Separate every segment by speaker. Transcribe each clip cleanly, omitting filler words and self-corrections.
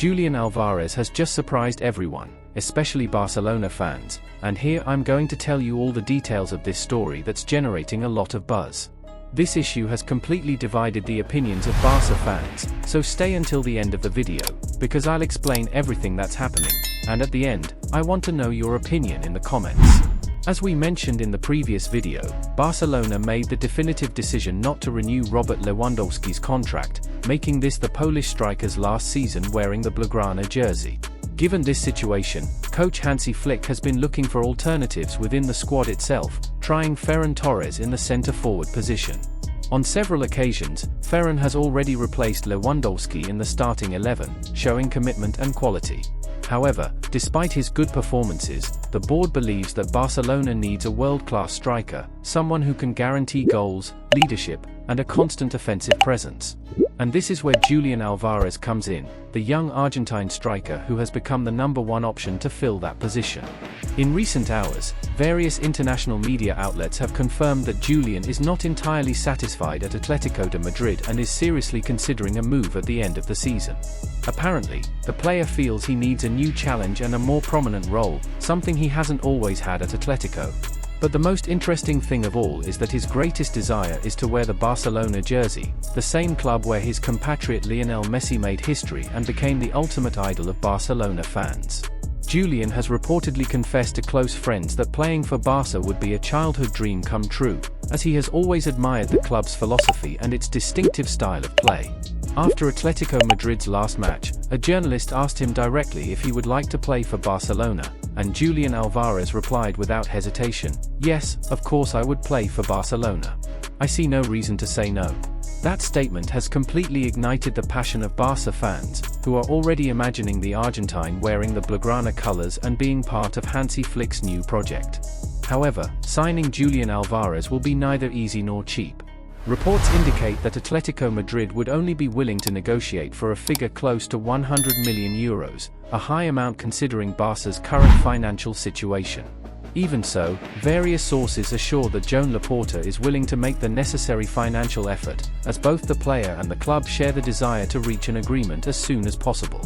Speaker 1: Julián Álvarez has just surprised everyone, especially Barcelona fans, and here I'm going to tell you all the details of this story that's generating a lot of buzz. This issue has completely divided the opinions of Barca fans, so stay until the end of the video, because I'll explain everything that's happening, and at the end, I want to know your opinion in the comments. As we mentioned in the previous video, Barcelona made the definitive decision not to renew Robert Lewandowski's contract, making this the Polish striker's last season wearing the Blaugrana jersey. Given this situation, coach Hansi Flick has been looking for alternatives within the squad itself, trying Ferran Torres in the centre-forward position. On several occasions, Ferran has already replaced Lewandowski in the starting 11, showing commitment and quality. However, despite his good performances, the board believes that Barcelona needs a world-class striker, someone who can guarantee goals, leadership, and a constant offensive presence. And this is where Julián Álvarez comes in, the young Argentine striker who has become the #1 option to fill that position. In recent hours, various international media outlets have confirmed that Julián is not entirely satisfied at Atletico de Madrid and is seriously considering a move at the end of the season. Apparently, the player feels he needs a new challenge and a more prominent role, something he hasn't always had at Atletico. But the most interesting thing of all is that his greatest desire is to wear the Barcelona jersey, the same club where his compatriot Lionel Messi made history and became the ultimate idol of Barcelona fans. Julián has reportedly confessed to close friends that playing for Barca would be a childhood dream come true, as he has always admired the club's philosophy and its distinctive style of play. After Atletico Madrid's last match, a journalist asked him directly if he would like to play for Barcelona, and Julián Álvarez replied without hesitation, "Yes, of course I would play for Barcelona. I see no reason to say no." That statement has completely ignited the passion of Barca fans, who are already imagining the Argentine wearing the Blaugrana colors and being part of Hansi Flick's new project. However, signing Julián Álvarez will be neither easy nor cheap. Reports indicate that Atletico Madrid would only be willing to negotiate for a figure close to €100 million, a high amount considering Barca's current financial situation. Even so, various sources assure that Joan Laporta is willing to make the necessary financial effort, as both the player and the club share the desire to reach an agreement as soon as possible.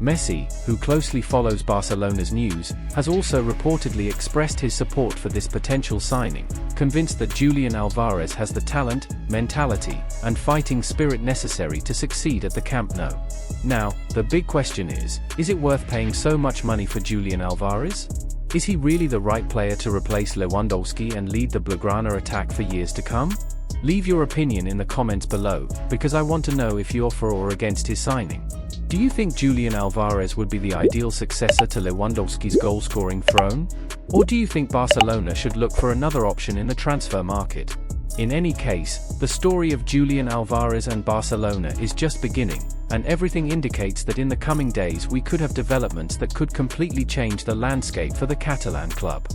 Speaker 1: Messi, who closely follows Barcelona's news, has also reportedly expressed his support for this potential signing, convinced that Julián Álvarez has the talent, mentality, and fighting spirit necessary to succeed at the Camp Nou. Now, the big question is it worth paying so much money for Julián Álvarez? Is he really the right player to replace Lewandowski and lead the Blaugrana attack for years to come? Leave your opinion in the comments below, because I want to know if you're for or against his signing. Do you think Julián Álvarez would be the ideal successor to Lewandowski's goal-scoring throne? Or do you think Barcelona should look for another option in the transfer market? In any case, the story of Julián Álvarez and Barcelona is just beginning, and everything indicates that in the coming days we could have developments that could completely change the landscape for the Catalan club.